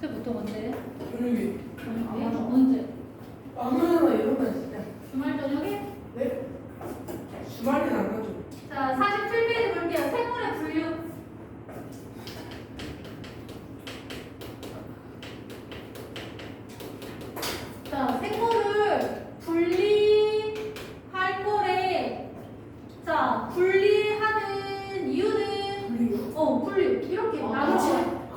숙제 보통 언제? 분위기. 언제? 아무나 이러면 진짜. 주말 저녁에? 네? 주말엔 안 가죠. 자, 47페이지 볼게요. 생물의 분류. 자, 생물을 분리할 거래. 자, 분리하는 이유는 분위기요? 분류. 이렇게 나누지.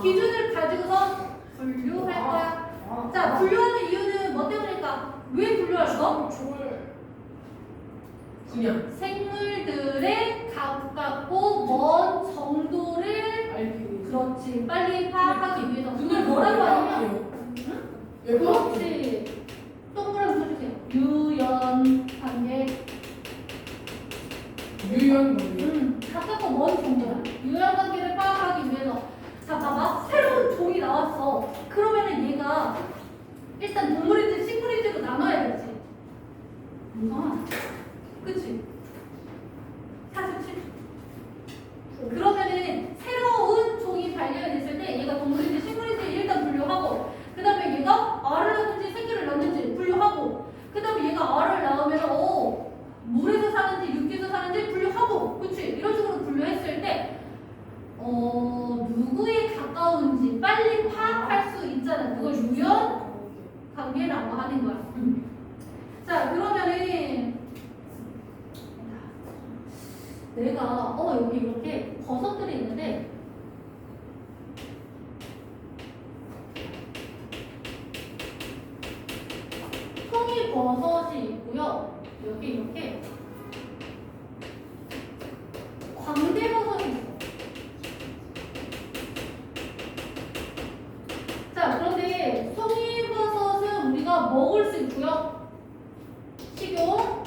기준을 가지고서 분류할 거야. 자, 분류하는 이유는 뭐 때문일까? 왜 분류할 거? 그냥 생물들의 가깝고 먼 정도를 알기. 그렇지 빨리 파악하기 위해서 근데 그걸 뭐라고 하냐면 왜 그렇지? 그렇지 동그라미 쳐주세요. 유연 관계 유연 관계. 가깝고 먼 정도야. 유연 관계를 파악하기 위해서 자 봐봐 새로운 종이 나왔어. 그러면은 얘가 일단 동물인지 식물인지로 나눠야 되지. 그치? 47. 그러면은 새로운 종이 발견됐을 때 얘가 동물인지 식물인지 일단 분류하고 그 다음에 얘가 알을 낳는지 새끼를 낳는지 분류하고 그 다음에 얘가 알을 낳으면 물에서 사는지 육지에서 사는지 분류하고 그치? 이런 식으로 분류했을 때 누구에 가까운지 빨리 파악할 수 있잖아. 그걸 유연 관계라고 하는 거야. 자 그러면은 내가 여기 이렇게 버섯들이 있는데 송이버섯이 있고요. 여기 이렇게 광대버섯이 있어. 자 그런데 송이버섯은 우리가 먹을 수 있고요. 식용.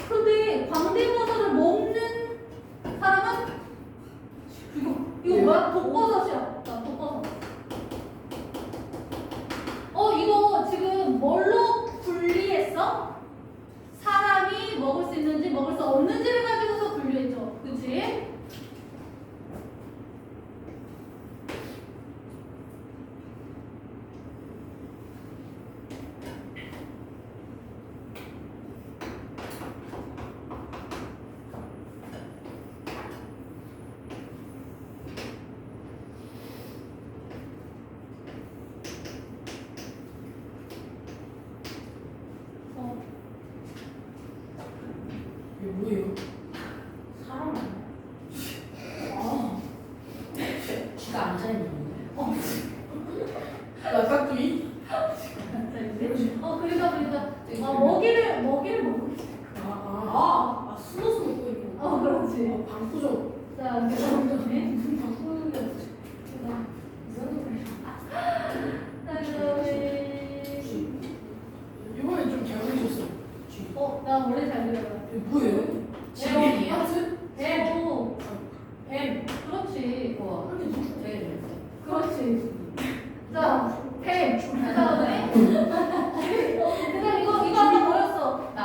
근데 광대버섯을 먹는 사람은 이거 뭐야? 독버섯이야. 나 독버섯. 이거 지금 뭘로 분리했어? 사람이 먹을 수 있는지 먹을 수 없는지를 가지고서 분류했죠. 그치? 이게 뭐예요? 사람 쥐가 앉아있는 건데. 라따뚜이? 그러니까 먹이를 먹고 있어. 숨어서 먹고 있는 거. 그렇지. 방구죠. 자, 그다음에 이번에 좀 잘 그리셨어. 나 원래 잘 그려요. 이게 뭐예요? 뱀이에요? 하트? 뱀. 그렇지. 우와. 이렇게 누구? 네. 그렇지. 자, 뱀. 그다음에 이거 하나 뭐였어? 나.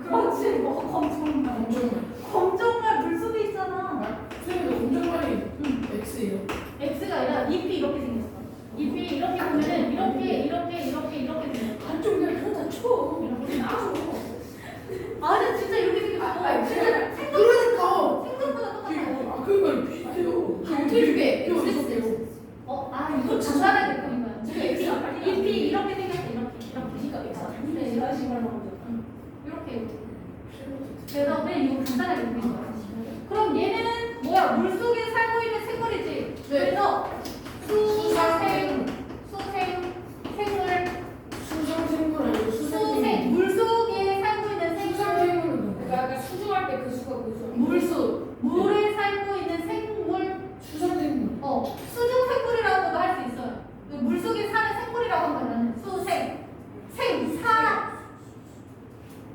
그렇지. 검정말. 검정말. 검정말 물속에 있잖아. 선생님도 검정말이 X예요. X가 아니라 잎이 이렇게 생겼어. 잎이 이렇게 보면은 이렇게 생겼어. 한쪽 그냥 그러다 쳐. 이렇게 나와. 아니 진짜 이렇게 생겼어. 진짜 그러니까. 생각보다 똑같아. 그러니까 비슷해요. 어떻게 이거 X 있었어요. 이거 간단하게 그린 거야. 이거 잎이 이렇게 생겼어. 그러니까 X. 네, 이런 식으로 먼저. 이렇게. 그래서 그냥 이거 간단하게 그린 거야. 그럼 얘는 뭐야? 물속에 살고 있는 생물이지. 그래서 수생, 생물, 수상생물 아니고 수생, 물속에 살고 있는 생물, 수상생물은 누구야? 아까 수중할 때 그 수가 그 수. 물수, 물에 살고 있는 생물, 수상생물. 수중 생물이라고도 할 수 있어요. 물속에 사는 생물이라고 하면 나는 수생, 사.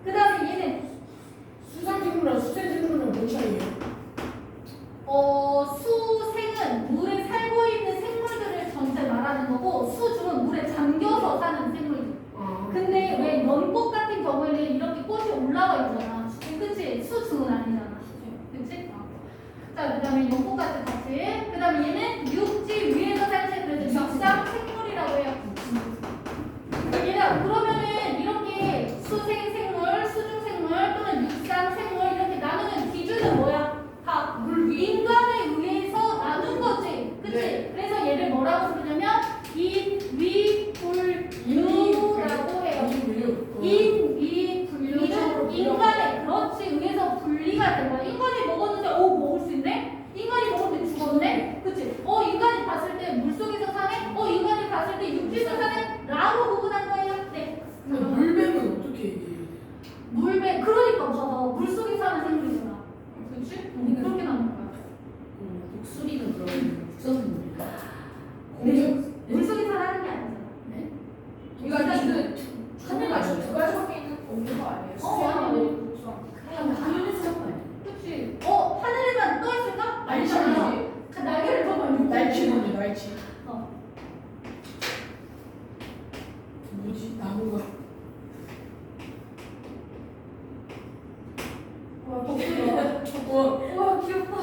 그 다음에 얘는 수상생물이랑 수생생물은 뭔 차이예요? 수생은 물에 살고 있는 생물들을 전체 말하는 거고 수중은 물에 잠겨서 사는 생물들. 근데 왜 연꽃 같은 경우에는 이렇게 꽃이 올라와 있잖아. 그치? 수중은 아니잖아. 그치? 자, 그 다음에 연꽃 같은 같이. 그 다음에 얘는 육지 위에서 살지. 그래서 육상 생물. 이렇게 육지수산을 라로 구분한 거예요. 네. 근데 물뱀은 어떻게 얘기해요? 물배 그러니까 봐봐 물속에 사는 생물이잖아. 그렇지? 그렇게 나오는 거야. 독수리는 그럼 국선생물인가? 공격 물속에 사는 게 아니잖아. 네? 이거 하늘 아니에요? 두 가지밖에 없는 거 아니에요? 수영하고 독선. 그냥 하늘에서 잡고 아니에요? 그렇지. 하늘에만 떠 있을까? 날치지. 아니잖아. 날개를 보면 날치는요 날치. 어. 뭐지 나무가. 와 독수리야. 우와 귀엽다.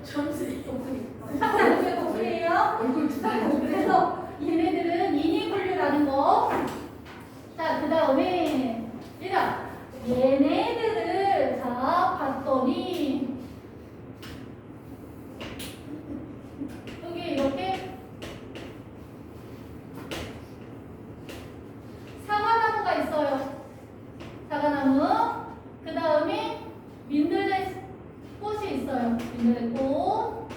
참새. 상상이 독수리예요. 얼굴 두 개. 그래서 얘네들은 이니 분류라는 거. 자, 그 다음에 얘네들을 자 봤더니 여기 이렇게 사과나무가 있어요. 사과나무. 그 다음에 민들레 꽃이 있어요. 민들레 꽃.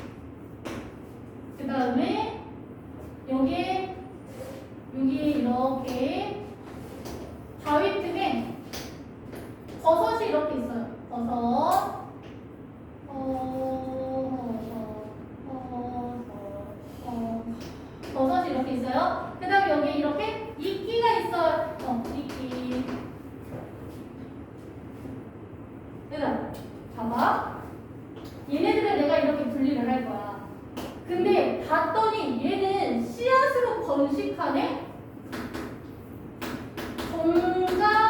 그 다음에 여기 이렇게 바위 틈에 버섯이 이렇게 있어요. 버섯이 이렇게 있어요. 그 다음에 여기 이렇게 이끼가 있어요. 이끼. 얘들아, 봐봐. 얘네들을 내가 이렇게 분리를 할 거야. 근데 봤더니 얘는 씨앗으로 번식하네? 동자식물.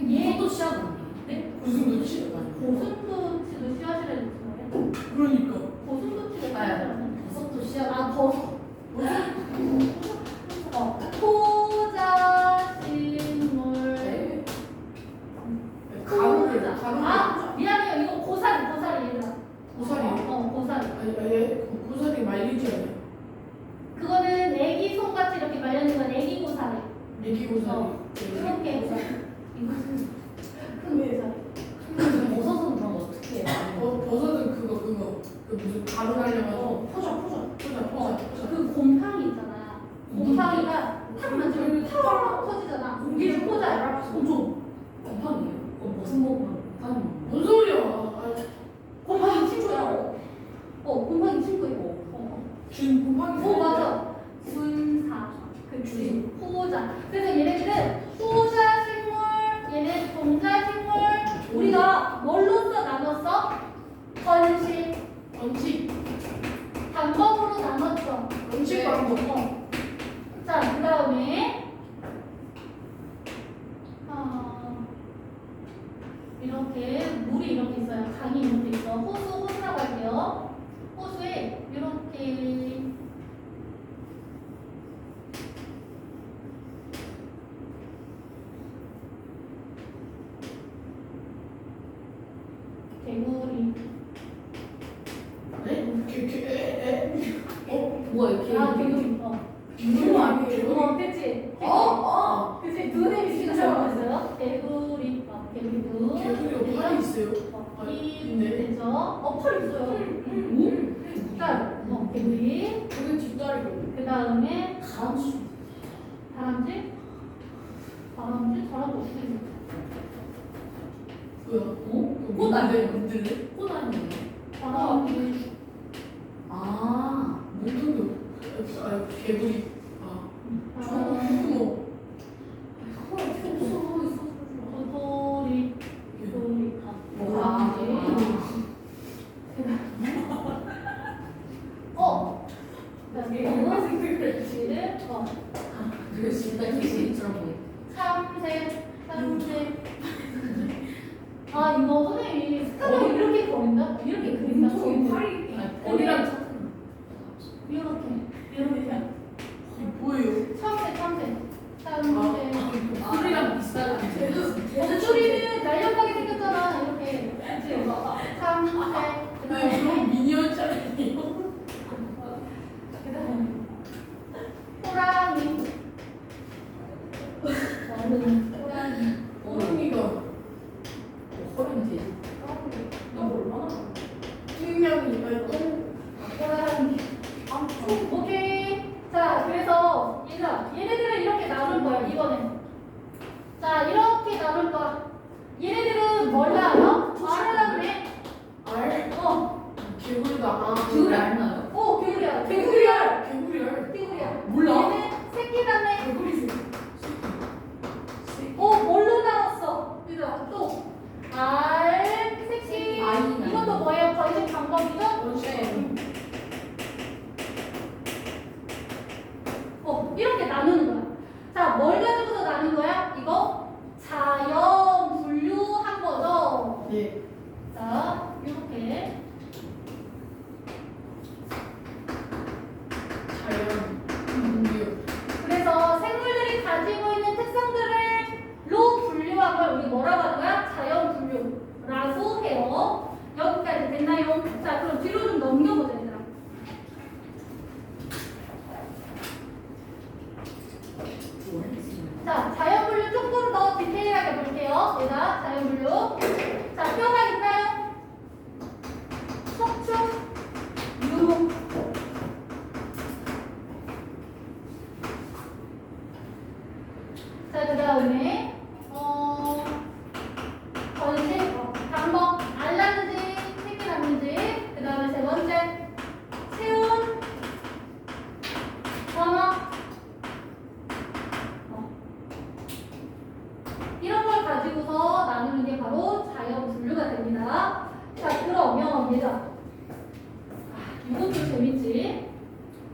얘 이것도 씨앗 아니에요? 네? 고슴도치 아니에요? 고슴도치도 씨앗이라 했잖아요. 그러니까. 고슴도치도 아, 씨앗이라는 버섯도 씨앗. 버섯. 토자식물. 네. 가루를 미안해요. 이거 고사리 얘들아. 고사리요? 고사리. 아예 고사리 말리지 않아요? 그거는 애기 손같이 이렇게 말려진 건 애기 고사리. 애기 고사리. 그렇게 큰 고사리. 버섯은 그럼 어떻게 해요? 버섯은 그거 그 무슨 가루 날려가지고 포자. 그 곰팡이 있잖아. 곰팡이가 탁 만지면 탁 터지잖아. 이게 포자야. 엄청. 곰팡이에요? 그럼 무슨 먹으면 곰팡이 먹는 뭔 소리야? 곰팡이 친구야. 곰팡이 친구예요. 준 곰팡이. 맞아. 순사. 그치. 포자. 그래서 얘네들은 포자 식물, 얘네 동자 식물. 우리가 뭘로써 나눴어? 번식. 번식. 방법으로 나눴죠. 번식 방법. 자, 그 다음에 이렇게 물이 이렇게 있어요. 강이 이렇게 있어. 호수라고 할게요. 호수에 이렇게 개구리. 네? 뭐야 이렇게? 개구리. 개구리 아니에요? 그치? 그치? 눈에 비치는 진짜. 사람 있어요? 개구리. 개구리 눈. 개구리 팔이 있어요? 이 되죠? 팔 있어요. 자, 개구리. 그게 뒷다리고. 그 다음에 다람쥐. 다람쥐? 다람쥐? 다람쥐 어떻게 생겼어? 뭐야? 꽃 아니에요? 민들레? 꽃 아니에요? 다람쥐. 아. 몽둥이. 개구리. 뭐. 도토리. 도토리. 아. 그다음에 쥐를 그게 진짜 귀신처럼 보여. 참새. 이거 선생님이 스카너 이렇게 그린다? 이렇게 그린다? 아니, 머리랑 착한. 이렇게 이게 뭐예요? 참새. 소리랑 비슷하게. 목소리는 날렵하게 생겼잖아. 이렇게. 그치? 참새. 그럼 미니언짜리예요? 그다음에 호랑이. 호랑이. 호랑이가 허리는 되지. 뚱냥이 똥 오케이. 자, 그래서 얘네들은 이렇게 나눌 거야, 이번엔. 자, 이렇게 나눌 거야. 얘네들은 뭘 나눠? 알을 나누네. 알? 개구리가 개구리 알나요? 개구리야. 개구리알. 개구리야. 몰라. 얘는 새끼 나네. 개구리 뭘로 나눴어? 얘들아, 또. 알, 새끼. 아이나. 이것도 뭐예요? 번식 방법이죠? 이렇게 나누는 거야. 자, 뭘 가지고서 나눈 거야? 이거 자연 분류한 거죠. 네. 자, 이렇게. 자연 분류. 그래서 생물들이 가지고 있는 특성들로 분류한 걸 우리 뭐라고 하는 거야? 자연 분류라고 해요. 여기까지 됐나요? 자, 그럼 뒤로 좀 넘겨보자, 얘들아. 자, 자연 분류 조금 더 디테일하게 볼게요. 얘들아, 자연 분류. 자, 뼈가 있나요? 척추, 유. 자, 그 다음에 번식, 방법, 알 낳는지, 새끼 낳는지. 그 다음에 세 번째, 체온, 번화. 이런 걸 가지고서 나누는 게 바로 자연 분류가 됩니다. 자, 그러면 얘들아, 이것도 재밌지?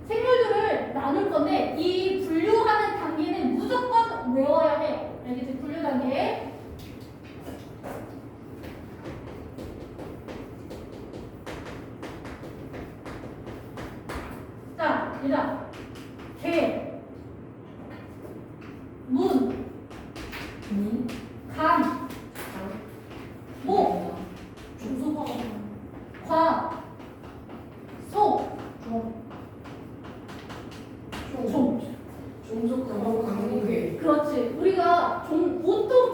생물들을 나눌 건데 이 분류하는 단계는 무조건 외워야 해요. 알겠지? 분류 단계. 자, 얘들아, 개, 문, 간, 목, 중소파가 과, 소, 종속과목 강목회. 그렇지. 우리가 보통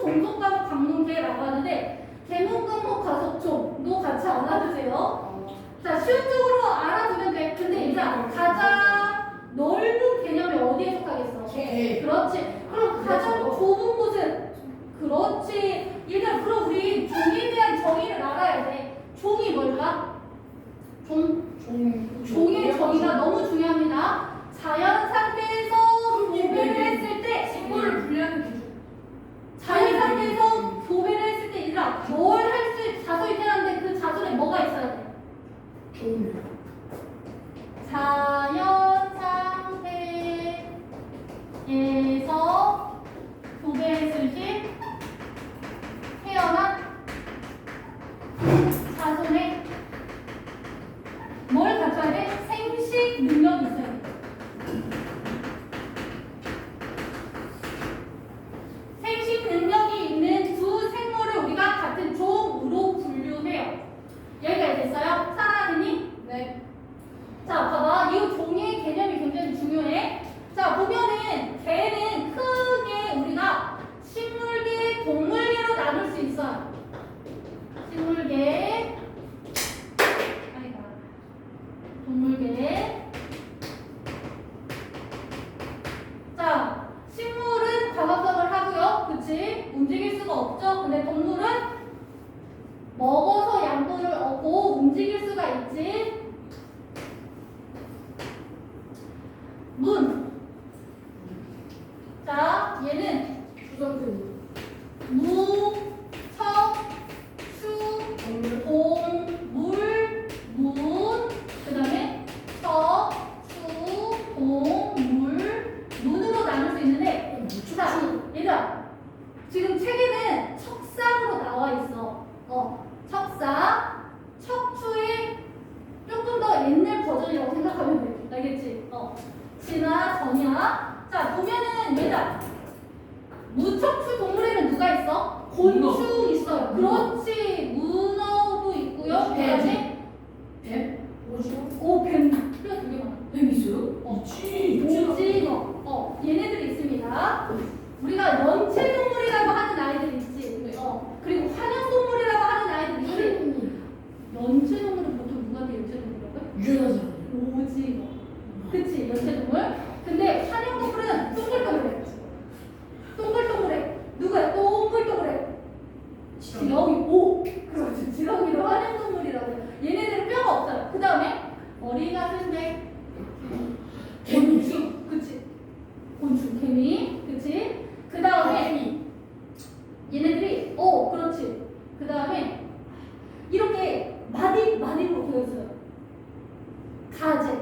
종속 과목 강문계라고 하는데 개문과목 가속총도 같이 알아두세요. 자, 쉬운적으로 알아두면 돼. 근데 이제 가장 넓은 개념이 어디에 속하겠어? 개. 그렇지. 그럼 가장 좁은 곳은? 그렇지. 일단 그럼 우리 종에 대한 정의를 알아야 돼. 종이 뭘까? 종의 정의가 너무 중요합니다. 자연 상태에서 교배를 했을 때 생물을 분류하는 기준. 자연 상태에서 교배를 했을 때 얘들아 뭘 할 수 자수 있다는데 그 자수에 뭐가 있어야 돼? 종류. 자연 상태에서 교배했을 시 태어난 자손의 뭘 갖춰야 돼? 생식 능력이 있어야 돼. 생식 능력이 있는 두 생물을 우리가 같은 종으로 분류해요. 여기까지 됐어요? 사랑하니? 네. 자, 봐봐. 이 종의 개념이 굉장히 중요해. 자, 보면은 개는 크게 우리가 식물계, 동물계로 나눌 수 있어요. 식물계, 동물계. 자, 식물은 광합성을 하고요. 그치? 움직일 수가 없죠. 근데 동물은 먹어서 양분을 얻고 움직일 수가 있지. 문. 자, 얘는 수성태. 무, 척, 수, 공, 물, 문. 그 다음에 척, 수, 공, 물, 문으로 나눌 수 있는데, 자, 얘들아, 지금 책에는 척상으로 나와 있어. 척사, 척추의 조금 더 옛날 버전이라고 생각하면 돼. 알겠지? 지나, 전이야. 자, 보면은 얘들아, 무척추 동물에는 누가 있어? 곤충 있어요. 그렇지. 문어도 있고요. 그다음에 뱀? 뱀. 뼈 되게 많아. 뱀 있어요? 오징어. 얘네들이 있습니다. 우리가 연체동물이라고 하는 아이들이 있지. 그리고 환영동물이라고 하는 아이들이 있지. 연체동물은 보통 누구한테 연체동물이라고 해? 유연하잖아요. 오징어. 그치, 연체동물. 근데 사냥동물은 동글동글해. 동글동글해. 누구야? 동글동글해. 지렁이. 오! 그렇지. 지렁이로 사냥동물이라고 해요. 얘네들은 뼈가 없어요. 그 다음에 머리가 쓴데 곤충. 그치. 곤충, 개미. 그치. 그 다음에 얘네들이 그렇지. 그 다음에 이렇게 마디로 되어 있어요. 가재,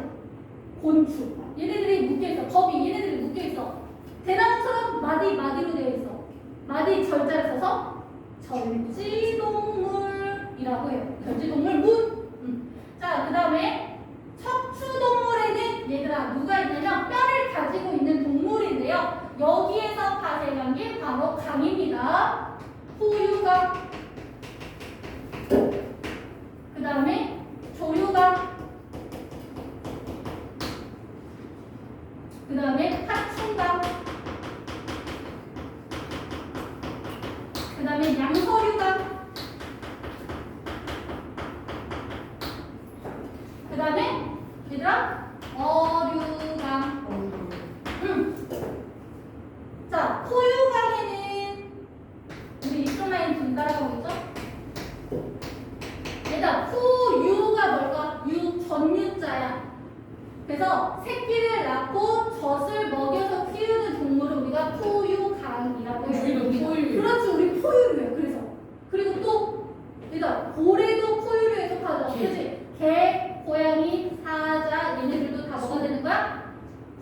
곤충. 얘네들이 묶여있어. 거미, 얘네들이 묶여있어. 대나무처럼 마디로 되어 있어. 마디 절자를 써서 절지동물이라고 해요. 절지동물 문. 자, 그 다음에 척추동물에는 얘들아 누가 있냐면 뼈를 가지고 있는 동물인데요. 여기에서 파생한 게 바로 강입니다. 포유강. 그 다음에 조류강. 그 다음에 파충강. 그 다음에 양서류강. 그 다음에 얘들아 어류강. 자, 포유강에는 우리 입술라인 좀 따라가고 있죠? 얘들아 포유가 뭘까? 전유자야. 그래서 새끼를 낳고 젖을 먹여서 키우는 동물을 우리가 포유강이라고 해요. 저희도 포유. 그렇지, 우리 포유류예요. 그래서 그리고 또 얘들아 고래도 포유류에 속하죠. 개. 그렇지? 개, 고양이, 사자 얘네들도 다 뭐가 되는 거야?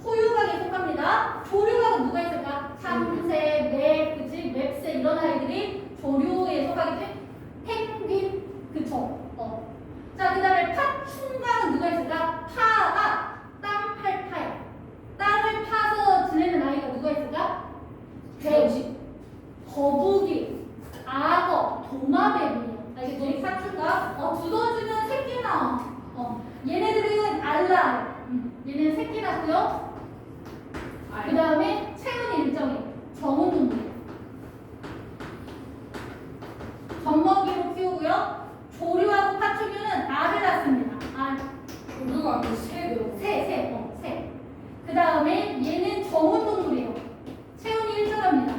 포유강에 속합니다. 조류강은 누가 있을까? 참새, 매, 그치? 맵새 이런 아이들이 조류에 속하기 때문에 펭귄, 그쵸? 자, 그 다음에 파충강은 누가 있을까? 파가 땅 팔 파야. 땅을 파서 지내는 아이가 누가 있을까? 돼지, 거북이, 악어, 도마뱀이에요. 알겠지? 파충강. 두더지는 새끼 나와. 얘네들은 알라. 얘네는 새끼 낳고요. 그 다음에 체온 일정이 정운동물이에요. 젖먹이로 키우고요. 조류하고 파충류는 알을 낳습니다. 알. 누가 아까 새 들어. 새. 그 다음에 얘는 정운동물이에요. 체온이 일정합니다.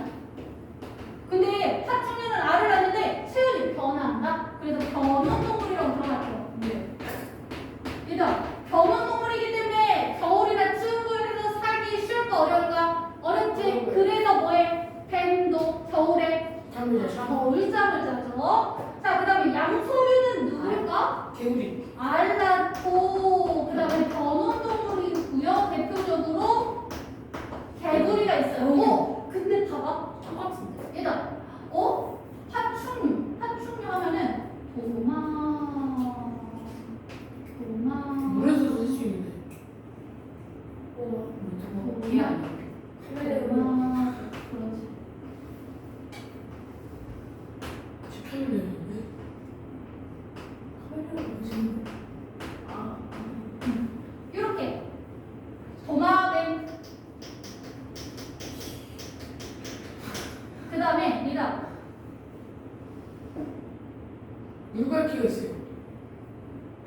근데 파충류는 알을 낳는데 체온이 변화한다. 그래서 변온동물이라고 들어갔죠. 네. 얘들아, 변온동물이기 때문에 겨울이나 추운 곳에서 살기 쉬울까 어려울까? 어렵지. 그래서 뭐해? 뱀도 겨울에 잠을 자. 겨울잠을 자죠. 자, 그 다음에 양서류는 누구일까? 개구리. 알 낳고 그 다음에 변온동물이고요. 대표적으로 개구리가 있어요. 근데 봐봐. 똑같은데. 얘들아, 파충류 하면은 도마. 물에서 쓸 수 있는데. 개 아니야. 도마. 그렇지. 집중이 되는데. 이렇게 도마뱀. 그 다음에 얘들아, 물갈퀴가 있어요.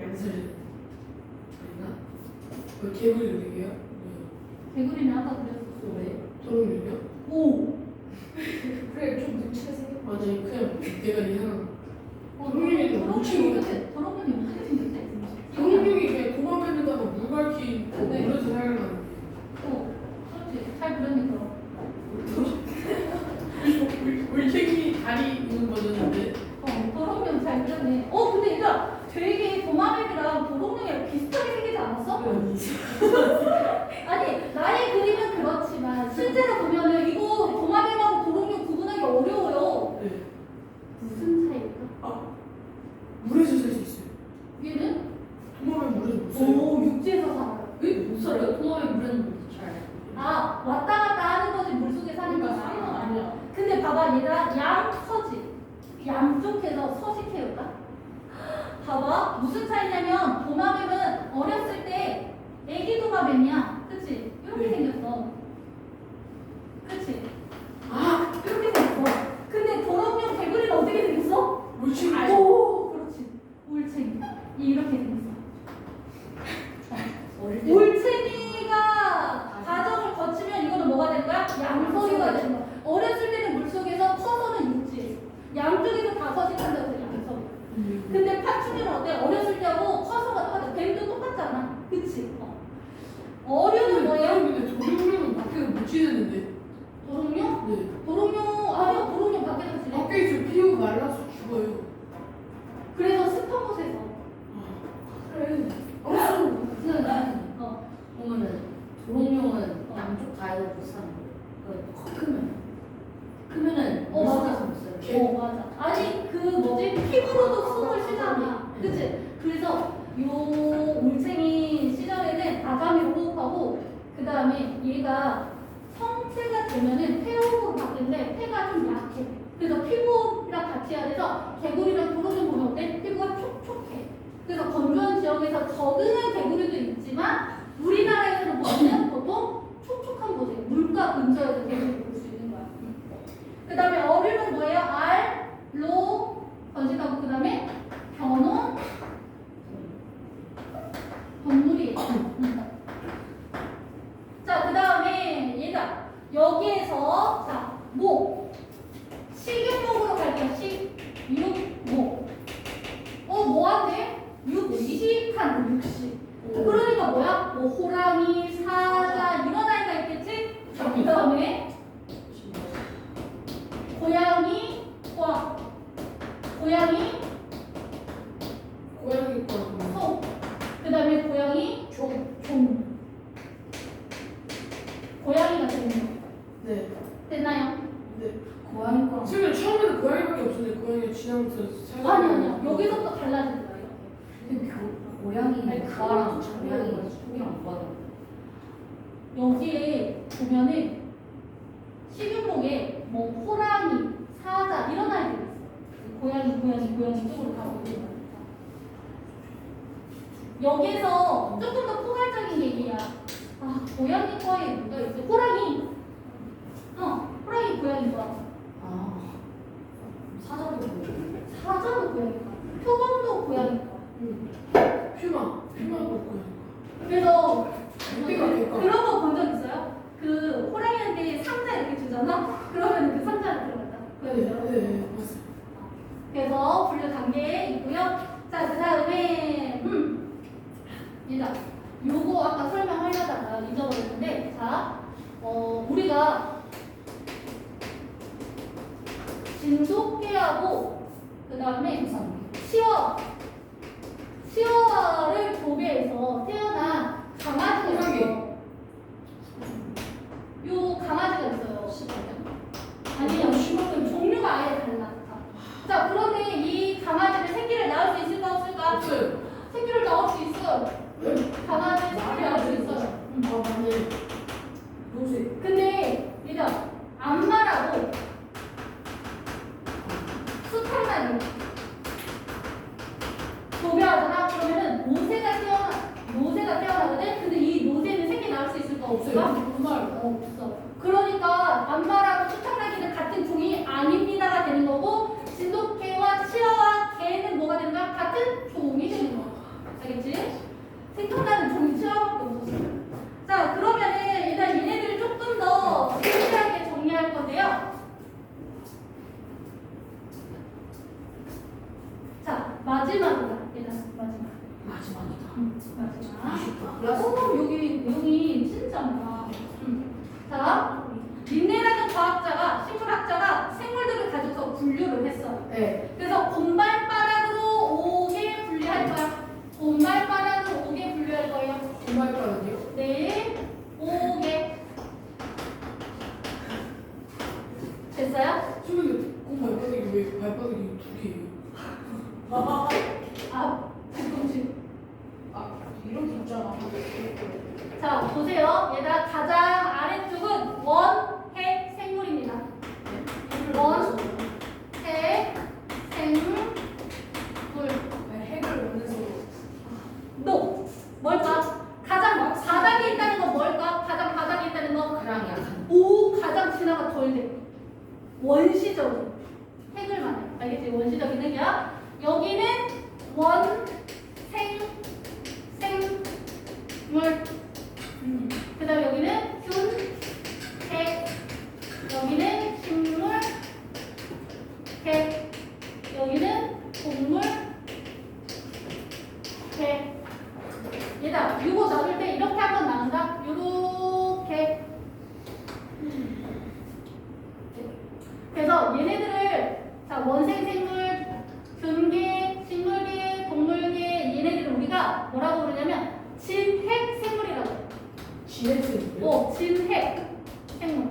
양서류. 아닌가? 그 개구리 여기요? 개구리는 아까 그랬어. 네. 도롱뇽이요? 오. 그래 좀 눈치가 생겨. 맞아요. 그냥 대가리 하나. 도롱뇽이 도롱뇽이 너무 치고. 도롱뇽이 어떻게 생겼대? 도롱뇽이 그냥 도마뱀에다가 물갈퀴 있고 네. 물에서 살아가는. 그렇지. 잘 그러니까. 물쟁이 다리 있는 버전인데. 도롱뇽 잘 그렸네. 근데 얘들아, 되게 도마뱀이랑 도롱뇽이랑 비슷하게 생기지 않았어? 아니, 나의 그림은 그렇지만 실제로 보면은 이거 도마뱀하고 도롱뇽 구분하기 어려워요. 네. 무슨 차이일까? 물에서 살 수 있어요. 얘는 도마뱀 물에서 못 살아요. 육지에서 살아요. 왜 못 살아요? 도마뱀 물에는 잘. 왔다 갔다 하는 거지 물속에 사는 거 그러니까 사는 건 아니야. 근데 봐봐 얘들아, 양서지. 양쪽에서 서식해요다. 봐봐, 무슨 차이냐면 도마뱀은 어렸을 때 애기 도마뱀이야. 그치? 이렇게 네. 생겼어. 그치? 이렇게 생겼어. 근데 도롱뇽 개구리는 어떻게 생겼어? 물쟁이. 오, 그렇지. 올챙이. 이렇게 생겼어. 어릴 때. 올챙이 어류는 뭐예요? 근데 도룡뇽은 밖에서 못 지내는데. 도롱뇽? 네. 도롱뇽 아니요 도롱뇽 밖에서 지내. 밖에 있으면 피부 말라서 죽어요. 그래서 습한 곳에서. 그래. 어. 그러면은 도롱뇽은 양쪽 다 해서 비슷한 거. 크면은 맞아. 있어요. 맞아. 아니 그 뭐지 피부로도 숨을 쉬잖아. 그치? 그래서 요 올챙이 시절에는 아가미로 호흡하고 그 다음에 얘가 성체가 되면은 폐호흡으로 바뀌는데 폐가 좀 약해. 그래서 피부랑 같이 해야 돼서 개구리랑 도롱뇽 보면 어때? 피부가 촉촉해. 그래서 건조한 지역에서 적응한 개구리도 있지만 우리나라에서는 보면 보통 촉촉한 곳에 물가 근처에서 개구리를 볼 수 있는 거야. 그 다음에 어류는 뭐예요? 알, 로, 번식하고 그 다음에 변온, 동물이에요. 자, 그 다음에 얘가 여기에서 자, 목, 식용목으로 갈게요. 식용목. 뭐한데? 육식한 육식. 그러니까 뭐야? 뭐 호랑이, 사자 이런 아이가 있겠지? 그 다음에 고양이, 고양이, 고양이 거라고. 소. 그 다음에 고양이, 종. 고양이가 되는 거. 네. 됐나요? 네. 고양이 거랑 선생님 처음에는 고양이밖에 없었는데 고양이가 지나면서 살짝. 아니요. 여기서부터 달라지는 거예요. 근데 고양이 아니, 가랑 그거- 고양이가 속이랑 뭐가 달라? 여기에 보면은 식용목에 뭐 호랑이, 사자 이런 아이들이 있어요. 고양이 쪽으로 가고 있는 거니까. 여기에서 조금 더 포괄적인 얘기야. 고양이과에 누가 있어? 호랑이. 호랑이 고양이과. 사자도 고양이. 사자도 고양이과. 표범도 고양이과. 퓨마도 고양이. 그래서 우리가 될까? 그런 거 본 적 있어요? 그 호랑이한테 상자 이렇게 주잖아? 그러면 그 상자를 들어갔다. 네, 맞습니다. 그래서 분류 단계에 있고요. 자, 그 다음에 얘가 요거 아까 설명하려다가 잊어버렸는데, 자, 우리가 진돗개하고 그 다음에 치와와를 교배해서 태어난 강아지가 있어요. 요 강아지가 있어요. 아니요, 종류가 아예 달라. 자, 그런데 이 강아지를 새끼를 낳을 수 있을까 없을까? 없어요. 새끼를 낳을 수 있어요. 강아지 새끼를 낳을 수 있어요. 맞네. 노새. 근데 얘가 안마라고 수탈나기 교배하잖아. 그러면은 노새가 태어나거든. 근데 이 노새는 새끼 낳을 수 있을까 없을까? 없어. 그러니까 안마라고 수탈나기는 같은 종이 아닙니다가 되는 거고, 진돗개와 치아와 개는 뭐가 되는 거야? 같은 종이 되는 거야. 알겠지? 생각나는 종이 치아밖에 없었어. 자, 그러면은 일단 얘네들을 조금 더 상세하게 정리할 건데요. 자, 마지막이다. 얘들아, 마지막이다. 마지막. 여기 내용이 진짜 많아. 자, 린네라는 과학자가, 식물학자가 생물들을 가져서 분류를 했어요. 네. 그래서 곰발바닥으로 5개 분류할 거야. 곰발바닥으로 5개 분류할 거예요. 정말까지요? 네, 5개. 됐어요? 선생님, 발바닥이 왜 발바닥이 두 개예요? 조금씩. 이렇게 있잖아. 자, 보세요. 얘들아, 가장 아래쪽은 원해 생물입니다. 원해 생물. 핵을 원해서. 노. 뭘까? 가장 바닥에 있다는 건 뭘까? 가장 바닥에 있다는 건 그랑 약간. 가장 진화가 덜 돼. 원시적인 핵을 말해. 알겠지? 원시적인 핵이야. 여기는 생물. 그 다음에 여기는 핵. 여기는 식물. 핵. 여기는 동물. 핵. 얘들아, 이거 나눌 때 이렇게 한번 나눈다. 진핵생. 진핵 생물.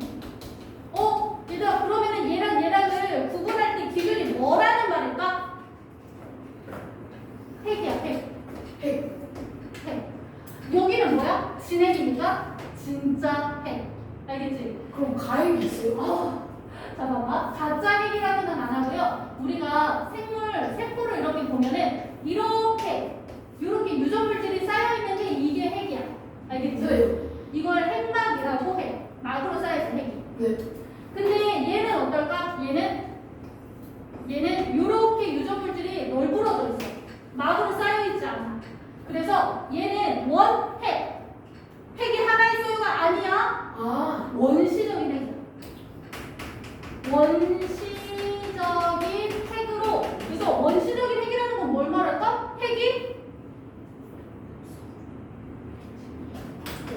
얘들아 그러면은 얘랑 얘랑을 구분할 때 기준이 뭐라는 말일까? 핵이야 핵. 핵. 핵. 여기는 뭐야? 진핵이니까 진짜 핵. 알겠지? 그럼 가핵이 있어요? 자 봐봐. 가짜 핵이라고는 안 하고요. 우리가 세포를 이렇게 보면은 이렇게 유전물질이 쌓여 있는데 이게 핵이야. 알겠지? 네. 이걸 핵막이라고 해. 막으로 쌓여있는 핵이. 네. 근데 얘는 어떨까? 얘는 이렇게 유전물질이 널브러져 있어. 막으로 쌓여있지 않아. 그래서 얘는 원핵. 핵이 하나 있어요가 아니야. 아. 원시적인 핵이야. 원시적인 핵으로. 그래서 원시적인 핵이라는 건 뭘 말할까? 핵이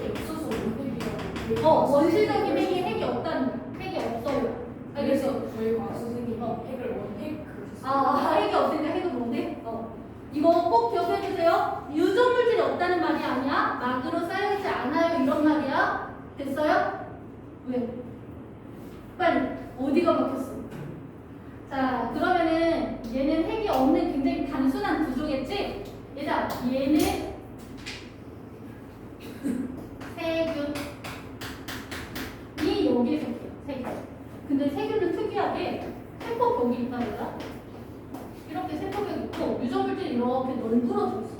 없어서 원핵이라고. 원시적인 핵이 없다는 거야. 핵이 없어요. 알겠어? 그래서 저희가 선생님이 핵을 원핵 핵이 없으니까 핵은 뭔데? 이거 꼭 기억해 주세요. 유전물질이 없다는 말이 아니야. 막으로 쌓여있지 않아요. 이런 말이야. 됐어요? 왜? 빨리. 어디가 막혔어? 자, 그러면은 얘는 핵이 없는 굉장히 단순한 구조겠지? 얘들아, 얘는 세균. 이 여기에 속해요. 세균. 근데 세균은 특이하게 세포벽이 있다 얘들아. 이렇게 세포벽이 있고 유전물질이 이렇게 널브러져 있어.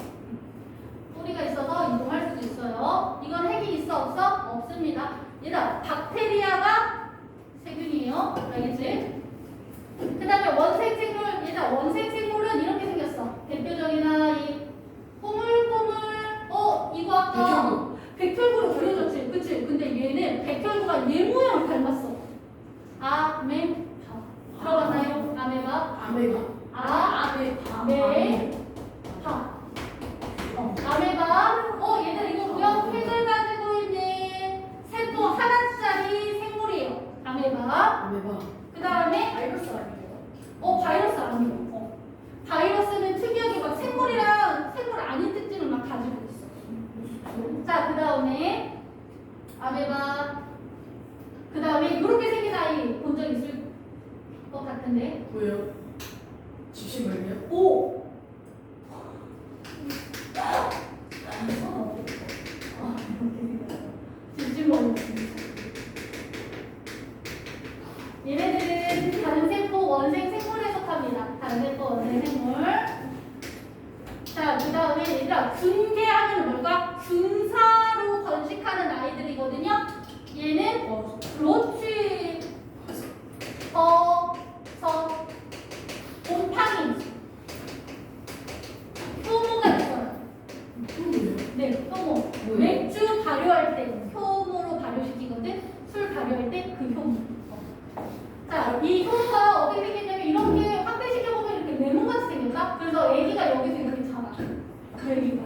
뿌리가 있어서 이동할 수도 있어요. 이건 핵이 있어 없어? 없습니다. 얘들아, 박테리아가 세균이에요. 알겠지? 그 다음에 원생생물, 얘들아 원생생물은 이렇게 생겼어. 대표적인 아이 꼬물꼬물. 이거 아까 백혈구로 그려졌지, 그치? 근데 얘는 백혈구가 얘 모양 닮았어. 아메바. 들어봤나요? 아메바. 아메바. 아메바. 얘들 이거 뭐야? 핵을 가지고 있는 세포 하나짜리 생물이에요. 아메바. 그 다음에 바이러스 아니에요? 바이러스 아니에요. 바이러스는 특이하게 막 생물이랑 생물 아닌 특징을 막 가지고 있어. 자, 그 다음에 아메바. 그 다음에 이렇게 생긴 아이 본 적 있을 것 같은데. 뭐요? 집신물이요? 오. 집주머니. 얘네들은 다른 세포 원생 생물에 속합니다. 다른 세포 원생 생물. 자, 그 다음에 얘들아 중계하면 뭘까? 중사로 번식하는 아이들이거든요. 얘는 로치, 곰팡이, 효모가 있어요. 네, 효모. 맥주 발효할 때 효모로 발효시키거든. 술 발효할 때 그 효모. 자, 이 효모가 어떻게 생겼냐면 이렇게 확대시켜보면 이렇게 네모같이 생겼다. 그래서 애기가 여기서 이렇게 자라. 애기가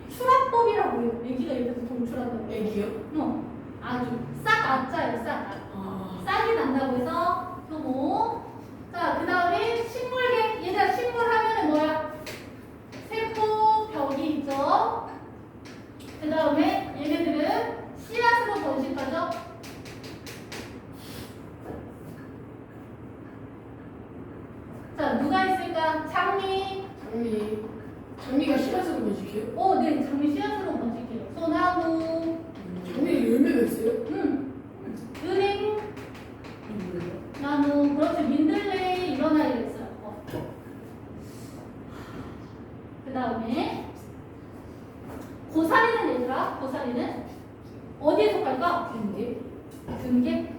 출합법이라고 해요. 애기가 옆에서 동출한다고 해요. 애기요? 아기. 싹 아짜예요, 싹. 싹이 난다고 해서 효모. 자, 그 다음에 식물계. 얘들아, 식물 하면은 뭐야? 세포 벽이 있죠. 그 다음에 얘네들은 씨앗으로 번식하죠. 자, 누가 있을까? 장미. 장미가 씨앗으로 번식해요? 네, 장미 씨앗으로 번식해요. 소나무. 장미에 열매가 있어요? 은행. 나무. 그렇지, 민들레 이런 아이가 있어요. 그 다음에 고사리는 얘들아, 고사리는 어디에 속할까? 등계.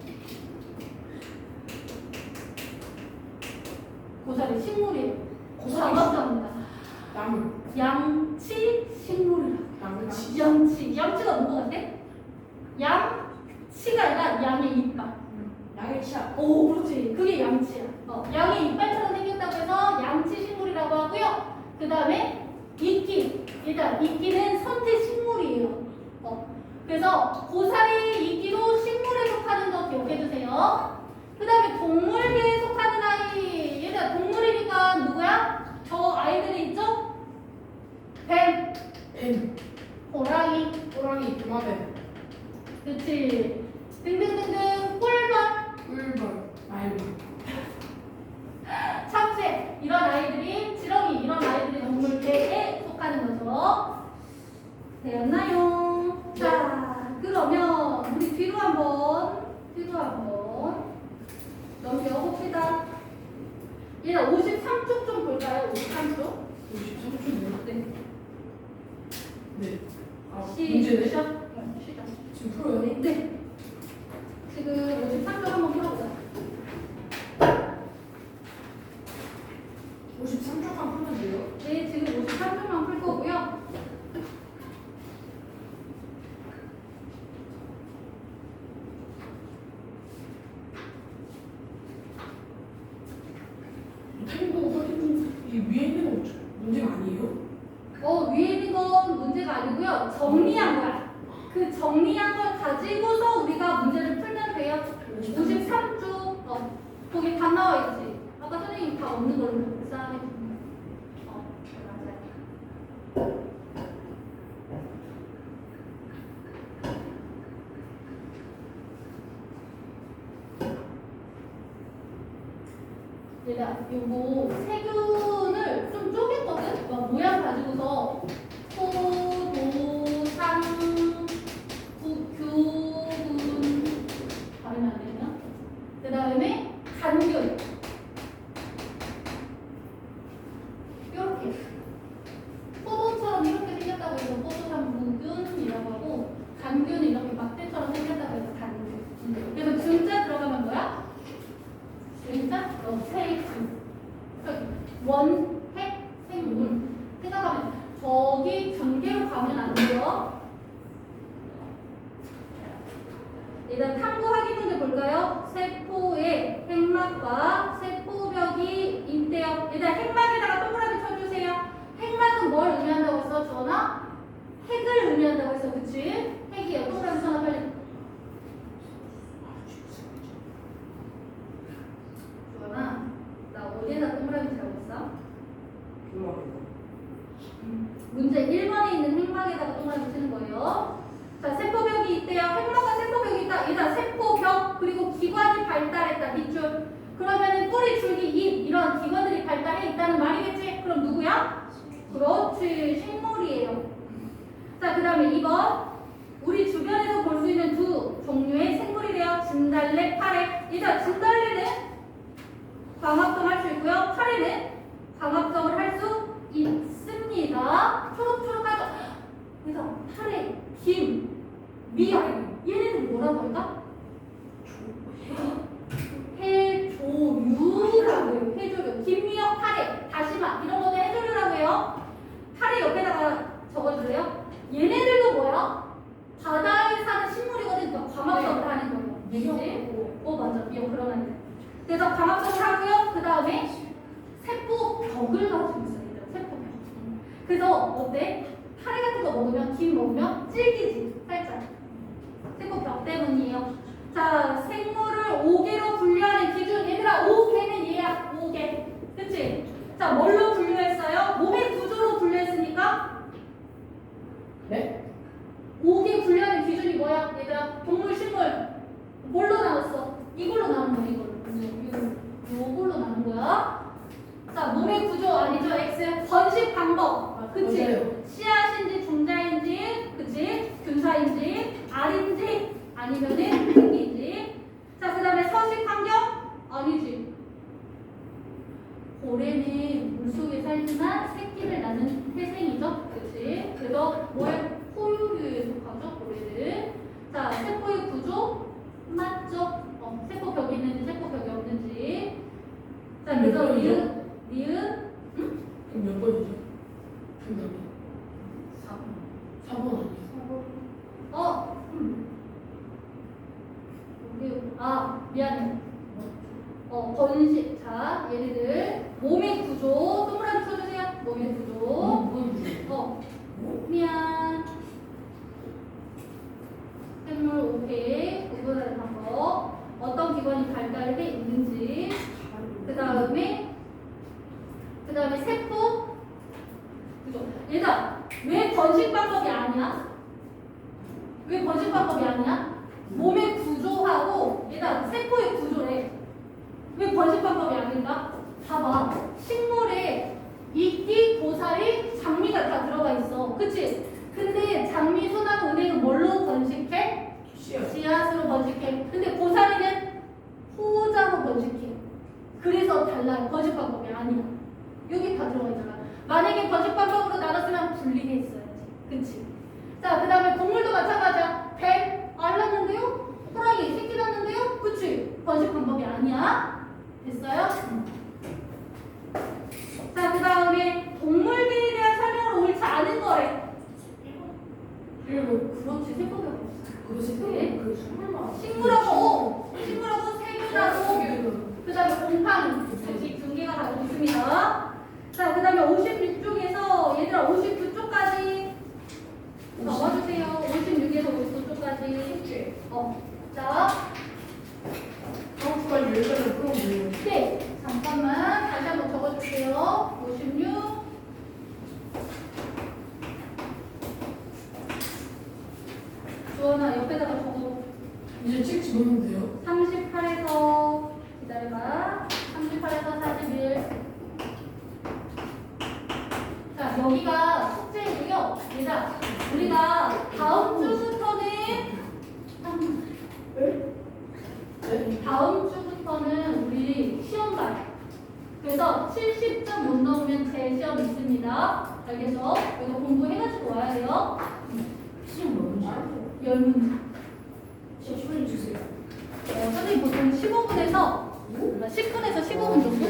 고사리 식물이에요. 고사리입니다. 나무. 양치 식물이라. 나무치. 양치가 뭐가 같아? 양치가 아니라 양의 이빨. 양의 치아. 그렇지. 그게 양치야. 양의 이빨처럼 생겼다고 해서 양치 식물이라고 하고요. 그 다음에 이끼. 얘들아, 이끼는 선태 식물이에요. 그래서 고사리 이끼도 식물에 속하는 거 기억해주세요. 그 다음에 동물계에 속하는 아이. 얘들아, 동물이니까 누구야? 저 아이들이 있죠? 뱀, 뱀. 호랑이, 호랑이. 도마뱀. 그치. 등등등등. 꿀벌. 꿀벌. 말벌. 참새. 이런 아이들이, 지렁이. 이런 아이들이 동물계에 속하는 거죠. 되었나요? 자, 그러면 우리 뒤로 한번 넘겨봅시다. 얘는 53쪽 좀 볼까요? 53쪽? 53초네요. 네. 네. 아, 문제네. 시작. 지금 풀어요? 네. 지금 53쪽 한번 풀어보자. 53초간 풀면 돼요? 네, 지금 53쪽만 풀 거고요. 탱고 확인 이게 위에 있는 거 문제가 아니에요? 위에 있는 건 문제가 아니고요. 정리한 거야. 그 정리한 걸 가지고서 우리가 문제를 풀면 돼요. 53쪽. 거기 다 나와 있지. 아까 선생님 다 없는 걸로 묵상해 주면. 맞아요. 얘가 요거 세균을 좀 쪼갰거든? 막 모양 가지고서 소, 도, 상, 구, 교, 군 발음이 안 되나? 그 다음에 간균 이렇게 포도처럼 이렇게 생겼다고 해서 포도상무균이라고 하고 간균은 이렇게 막대처럼 생겼다고 해서 간균. 그래서 중자 들어가면 뭐야? 진짜? 원핵 생물 생각하면 저기 경계로 가면 안 돼요. 일단 탐구 확인 문제 볼까요? 세포의 핵막과 세포벽이 있대요. 일단 핵막에다가 동그라미 쳐주세요. 핵막은 뭘 의미한다고 했어? 전화? 핵을 의미한다고 했어. 그치? 핵이에요. 동그라미 전화 빨리. 주원아, 나 어디에다 동그라미 잡았어? 문제 1번에 있는 핵막에다가 동그라미 치는 거예요. 자, 세포벽이 있대요. 핵막과 세포벽이 있다. 일단 세포벽 그리고 기관이 발달했다. 밑줄. 그러면은 뿌리, 줄기, 잎 이런 기관들이 발달해 있다는 말이겠지? 그럼 누구야? 그렇지. 식물이에요. 자, 그 다음에 2번. 우리 주변에서 볼 수 있는 두 종류의 생물이래요. 진달래, 파래. 일단 진달래는 광합성 할 수 있고요. 파래는 광합성을 할 수 있습니다. 초록초록하죠? 그래서 파래, 김, 미역 얘네는 뭐라고 할까? 해조류라고 해요. 해조류. 김미역, 파래, 다시마 이런 거는 해조류라고 해요. 파래 옆에다가 적어줄래요? 얘네들도 뭐야? 바다에 사는 식물이거든. 그러니까 광합성을 하는 거예요. 미역. 맞아. 미역 그런 아이들. 그래서 광합성을 하고요. 그 다음에 세포벽을 가지고 있어요. 세포벽. 그래서 어때? 파래 같은 거 먹으면 김 먹으면 질기지 살짝. 세포벽 때문이에요. 자, 생물을 5개로 분류하는 기준. 얘들아 5개는 얘야. 5개. 그치? 자, 뭘로 분류했어요? 몸의 구조로 분류했으니까 네? 5개 분류하는 기준이 뭐야? 얘들아 동물, 식물 뭘로 나눴어? 이걸로 나눈 거야. 요걸로 나눈 거야. 자, 몸의 구조 아니죠? X. 번식 방법. 그치? 맞아요. 씨앗인지 종자인지, 그치? 균사인지, 알인지, 아니면은 흙인지. 자, 그 다음에 서식 환경? 아니지. 고래는 물속에 살지만 새끼를 낳는 태생이죠? 그치? 그래서 뭐에? 포유류에 속하죠? 고래는. 자, 세포의 구조? 맞죠? 세포벽이 있는지 세포벽이 없는지. 자, 그래서 몇 번이죠? 니은, 응? 그럼 몇 번이죠? 정답이 4번. 4번 아니에요? 미안해. 번식. 자, 얘네들 몸의 구조 동그라미 쳐주세요. 몸의 구조. 미안. 생물 5개 구분하는 방법. 어떤 기관이 발달해 있는지. 그 다음에 세포 구조. 얘들아, 왜 번식 방법이 아니야? 왜 번식 방법이 아니야? 몸의 구조하고 얘가 세포의 구조래. 왜 번식 방법이 아닌가? 봐봐. 식물에 이끼, 고사리, 장미가 다 들어가 있어. 그치? 근데 장미, 소나무, 은행은 뭘로 번식해? 씨앗으로 번식해. 근데 고사리는 후자로 번식해. 그래서 달라요. 번식 방법이 아니야. 여기 다 들어가 있잖아. 만약에 번식 방법으로 나눴으면 분리돼 있어야지. 그치? 자, 그 다음에 동물도 마찬가지야. 뱀, 알 낳는데요? 호랑이, 새끼 낳는데요? 그치? 번식 방법이 아니야. 됐어요? 자, 그 다음에 동물계에 대한 설명을 옳지 않은 거래. 그렇지, 세포가 없어. 식물하고 세균하고 그 다음에 곰팡이 같이 균계가 가지고 있습니다. 자, 그 다음에 56쪽에서 얘들아 59쪽까지 나와주세요. 56에서 59쪽까지. 자, 네, 잠깐만 다시 한번 적어주세요. 56. 주원아 옆에다가 적어. 이제 찍지 놓으면 돼요? 38에서 기다려봐. 38에서 41. 자, 여기가 숙제이고요. 얘들아, 우리가 다음 주부터는 우리 시험 봐요. 그래서 70점 못 넘으면 재시험 있습니다. 알겠어? 이거 공부해가지고 와야 돼요. 시험 몇 분이야? 10문제. 10분 주세요. 선생님 보통 15분에서 10분에서 15분 정도?